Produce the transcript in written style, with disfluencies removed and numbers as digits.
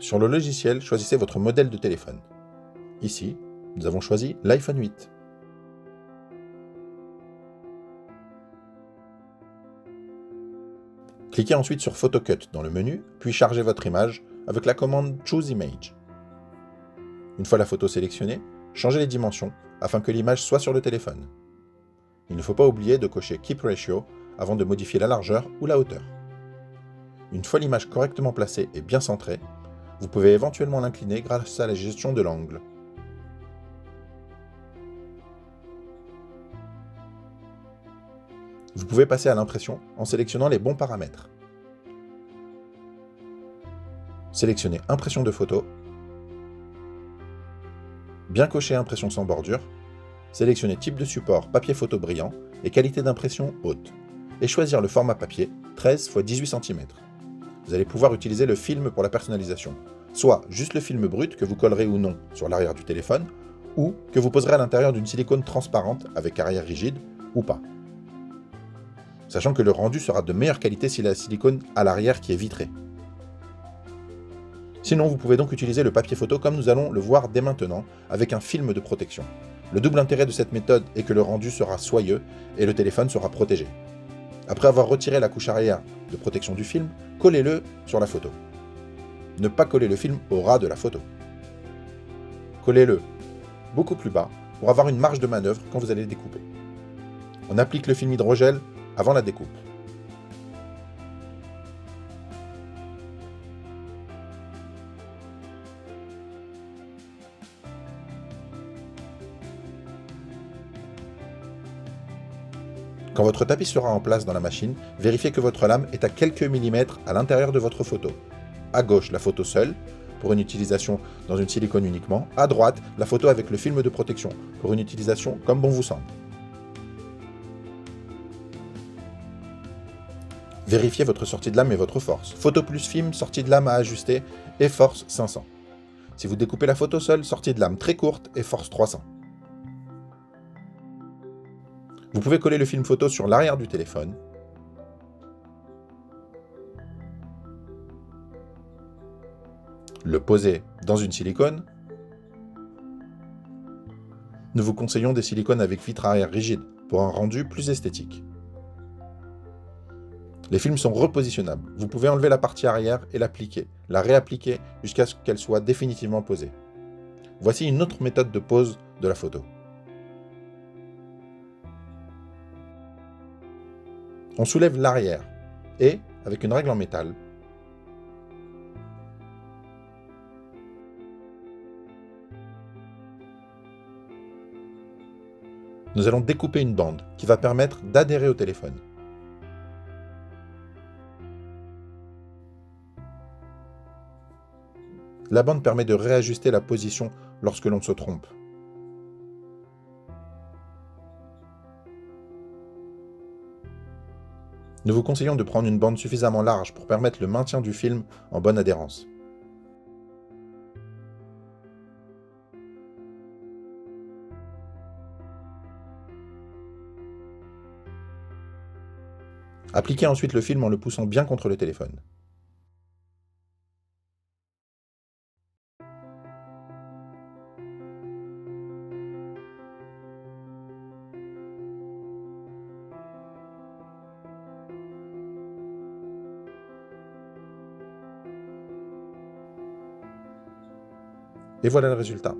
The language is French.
Sur le logiciel, choisissez votre modèle de téléphone. Ici, nous avons choisi l'iPhone 8. Cliquez ensuite sur Photocut dans le menu, puis chargez votre image avec la commande Choose Image. Une fois la photo sélectionnée, changez les dimensions afin que l'image soit sur le téléphone. Il ne faut pas oublier de cocher Keep Ratio avant de modifier la largeur ou la hauteur. Une fois l'image correctement placée et bien centrée, vous pouvez éventuellement l'incliner grâce à la gestion de l'angle. Vous pouvez passer à l'impression en sélectionnant les bons paramètres. Sélectionnez Impression de photo, bien cocher Impression sans bordure, sélectionnez Type de support papier photo brillant et qualité d'impression haute, et choisir le format papier 13 x 18 cm. Vous allez pouvoir utiliser le film pour la personnalisation, soit juste le film brut que vous collerez ou non sur l'arrière du téléphone, ou que vous poserez à l'intérieur d'une silicone transparente avec arrière rigide ou pas. Sachant que le rendu sera de meilleure qualité si la silicone à l'arrière qui est vitrée. Sinon, vous pouvez donc utiliser le papier photo comme nous allons le voir dès maintenant, avec un film de protection. Le double intérêt de cette méthode est que le rendu sera soyeux et le téléphone sera protégé. Après avoir retiré la couche arrière de protection du film, collez-le sur la photo. Ne pas coller le film au ras de la photo. Collez-le beaucoup plus bas pour avoir une marge de manœuvre quand vous allez découper. On applique le film hydrogel avant la découpe. Quand votre tapis sera en place dans la machine, vérifiez que votre lame est à quelques millimètres à l'intérieur de votre photo. À gauche, la photo seule, pour une utilisation dans une silicone uniquement. À droite, la photo avec le film de protection, pour une utilisation comme bon vous semble. Vérifiez votre sortie de lame et votre force. Photo plus film, sortie de lame à ajuster et force 500. Si vous découpez la photo seule, sortie de lame très courte et force 300. Vous pouvez coller le film photo sur l'arrière du téléphone. Le poser dans une silicone. Nous vous conseillons des silicones avec vitre arrière rigide pour un rendu plus esthétique. Les films sont repositionnables. Vous pouvez enlever la partie arrière et l'appliquer, la réappliquer jusqu'à ce qu'elle soit définitivement posée. Voici une autre méthode de pose de la photo. On soulève l'arrière et, avec une règle en métal, nous allons découper une bande qui va permettre d'adhérer au téléphone. La bande permet de réajuster la position lorsque l'on se trompe. Nous vous conseillons de prendre une bande suffisamment large pour permettre le maintien du film en bonne adhérence. Appliquez ensuite le film en le poussant bien contre le téléphone. Et voilà le résultat.